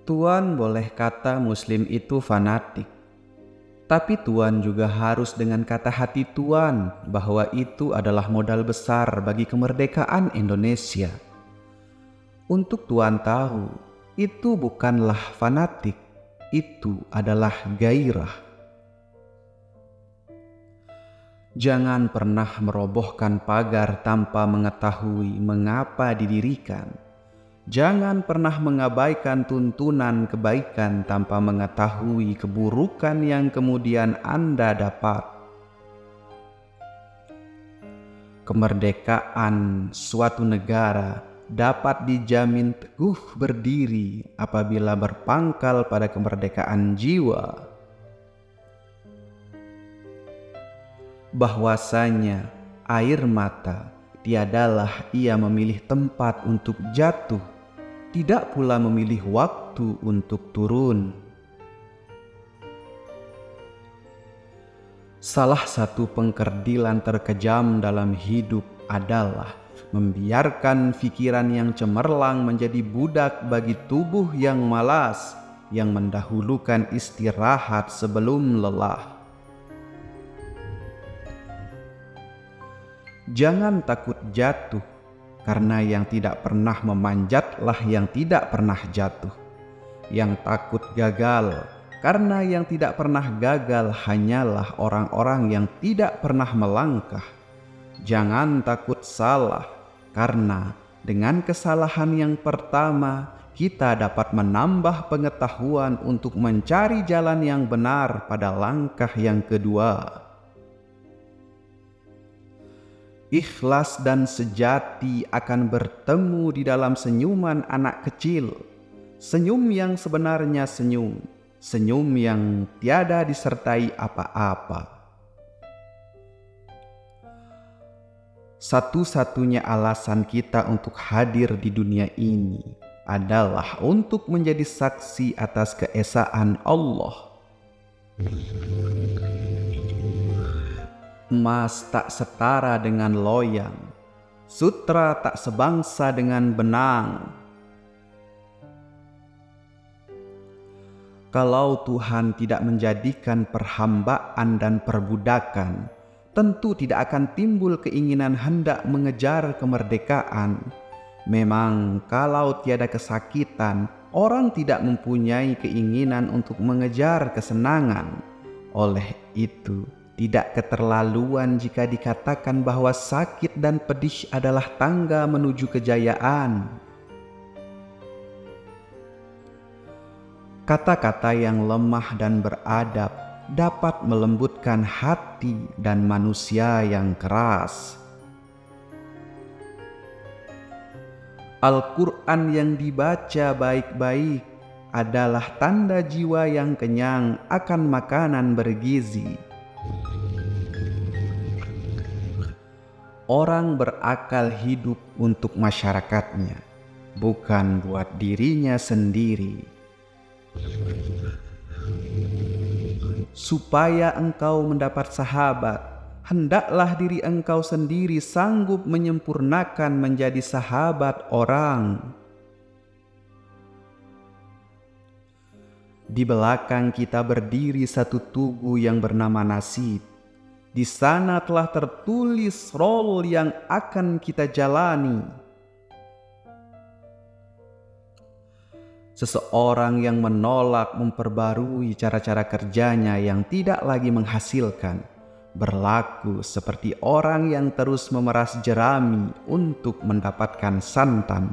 Tuan boleh kata Muslim itu fanatik, tapi Tuan juga harus dengan kata hati Tuan bahwa itu adalah modal besar bagi kemerdekaan Indonesia. Untuk Tuan tahu, itu bukanlah fanatik, itu adalah gairah. Jangan pernah merobohkan pagar tanpa mengetahui mengapa didirikan. Jangan pernah mengabaikan tuntunan kebaikan tanpa mengetahui keburukan yang kemudian Anda dapat. Kemerdekaan suatu negara dapat dijamin teguh berdiri apabila berpangkal pada kemerdekaan jiwa. Bahwasanya air mata tiadalah ia memilih tempat untuk jatuh, tidak pula memilih waktu untuk turun. Salah satu pengkerdilan terkejam dalam hidup adalah membiarkan pikiran yang cemerlang menjadi budak bagi tubuh yang malas, yang mendahulukan istirahat sebelum lelah. Jangan takut jatuh, karena yang tidak pernah memanjatlah yang tidak pernah jatuh. Yang takut gagal, karena yang tidak pernah gagal hanyalah orang-orang yang tidak pernah melangkah. Jangan takut salah, karena dengan kesalahan yang pertama kita dapat menambah pengetahuan untuk mencari jalan yang benar pada langkah yang kedua. Ikhlas dan sejati akan bertemu di dalam senyuman anak kecil. Senyum yang sebenarnya senyum, senyum yang tiada disertai apa-apa. Satu-satunya alasan kita untuk hadir di dunia ini adalah untuk menjadi saksi atas keesaan Allah. Emas tak setara dengan loyang, sutra tak sebangsa dengan benang. Kalau Tuhan tidak menjadikan perhambaan dan perbudakan, tentu tidak akan timbul keinginan hendak mengejar kemerdekaan. Memang kalau tiada kesakitan, orang tidak mempunyai keinginan untuk mengejar kesenangan. Oleh itu, tidak keterlaluan jika dikatakan bahwa sakit dan pedih adalah tangga menuju kejayaan. Kata-kata yang lemah dan beradab dapat melembutkan hati dan manusia yang keras. Al-Quran yang dibaca baik-baik adalah tanda jiwa yang kenyang akan makanan bergizi. Orang berakal hidup untuk masyarakatnya, bukan buat dirinya sendiri. Supaya engkau mendapat sahabat, hendaklah diri engkau sendiri sanggup menyempurnakan menjadi sahabat orang. Di belakang kita berdiri satu tugu yang bernama nasib. Di sana telah tertulis role yang akan kita jalani. Seseorang yang menolak memperbarui cara-cara kerjanya yang tidak lagi menghasilkan, berlaku seperti orang yang terus memeras jerami untuk mendapatkan santan.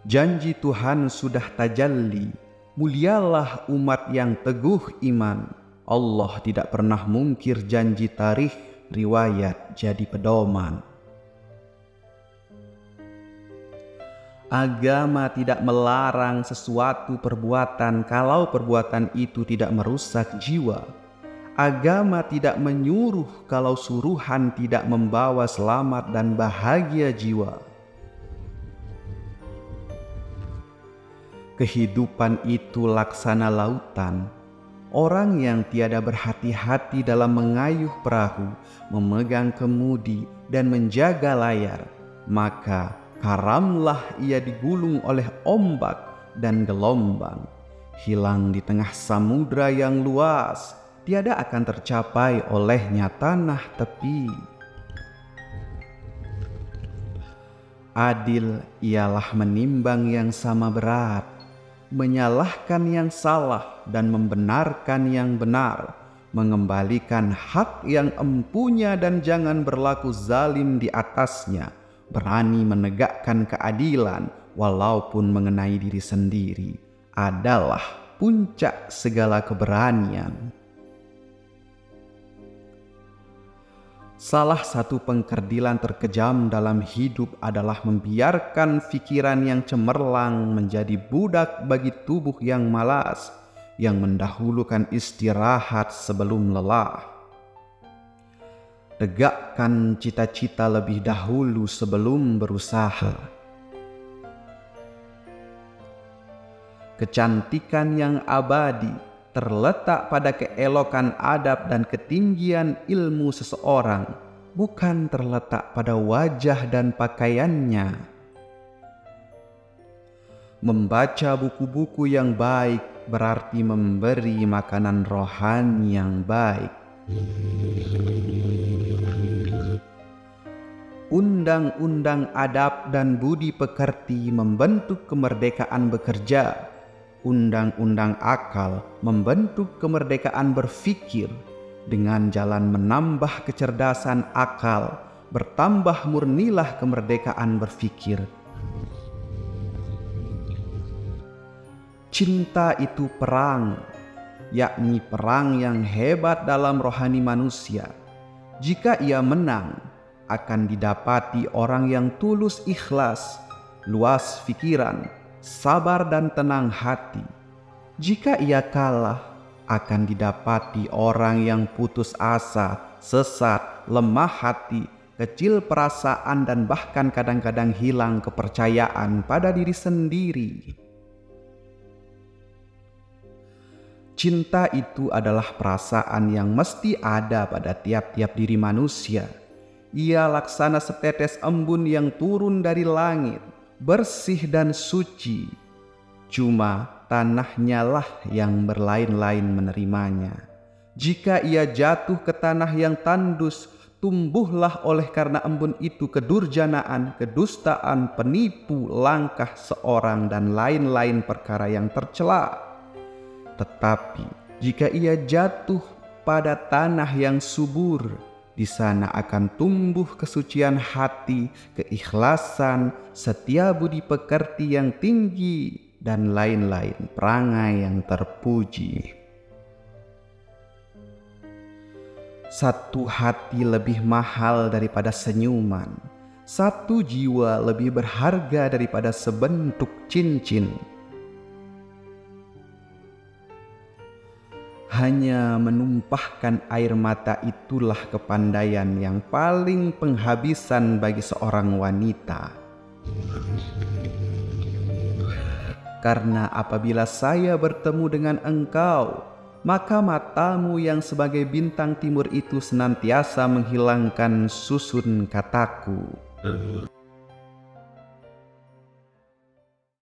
Janji Tuhan sudah tajalli, mulialah umat yang teguh iman. Allah tidak pernah mungkir janji, tarikh riwayat jadi pedoman. Agama tidak melarang sesuatu perbuatan kalau perbuatan itu tidak merusak jiwa. Agama tidak menyuruh kalau suruhan tidak membawa selamat dan bahagia jiwa. Kehidupan itu laksana lautan. Orang yang tiada berhati-hati dalam mengayuh perahu, memegang kemudi, dan menjaga layar, maka Karamlah ia digulung oleh ombak dan gelombang, hilang di tengah samudra yang luas, tiada akan tercapai olehnya tanah tepi. Adil ialah menimbang yang sama berat, menyalahkan yang salah dan membenarkan yang benar, mengembalikan hak yang empunya dan jangan berlaku zalim di atasnya, berani menegakkan keadilan walaupun mengenai diri sendiri, adalah puncak segala keberanian. Salah satu pengkerdilan terkejam dalam hidup adalah membiarkan pikiran yang cemerlang menjadi budak bagi tubuh yang malas, yang mendahulukan istirahat sebelum lelah. Tegakkan cita-cita lebih dahulu sebelum berusaha. Kecantikan yang abadi terletak pada keelokan adab dan ketinggian ilmu seseorang, bukan terletak pada wajah dan pakaiannya. Membaca buku-buku yang baik berarti memberi makanan rohani yang baik. Undang-undang adab dan budi pekerti membentuk kemerdekaan bekerja. Undang-undang akal membentuk kemerdekaan berpikir. Dengan jalan menambah kecerdasan akal, bertambah murnilah kemerdekaan berpikir. Cinta itu perang, yakni perang yang hebat dalam rohani manusia. Jika ia menang, akan didapati orang yang tulus ikhlas, luas pikiran, sabar dan tenang hati. Jika ia kalah, akan didapati orang yang putus asa, sesat, lemah hati, kecil perasaan dan bahkan kadang-kadang hilang kepercayaan pada diri sendiri. Cinta itu adalah perasaan yang mesti ada pada tiap-tiap diri manusia. Ia laksana setetes embun yang turun dari langit, bersih dan suci. Cuma tanahnya lah yang berlain-lain menerimanya. Jika ia jatuh ke tanah yang tandus, tumbuhlah oleh karena embun itu kedurjanaan, kedustaan, penipu, langkah seorang dan lain-lain perkara yang tercela. Tetapi jika ia jatuh pada tanah yang subur, di sana akan tumbuh kesucian hati, keikhlasan, setia budi pekerti yang tinggi, dan lain-lain perangai yang terpuji. Satu hati lebih mahal daripada senyuman, satu jiwa lebih berharga daripada sebentuk cincin. Hanya menumpahkan air mata itulah kepandaian yang paling penghabisan bagi seorang wanita. Karena apabila saya bertemu dengan engkau, maka matamu yang sebagai bintang timur itu senantiasa menghilangkan susun kataku.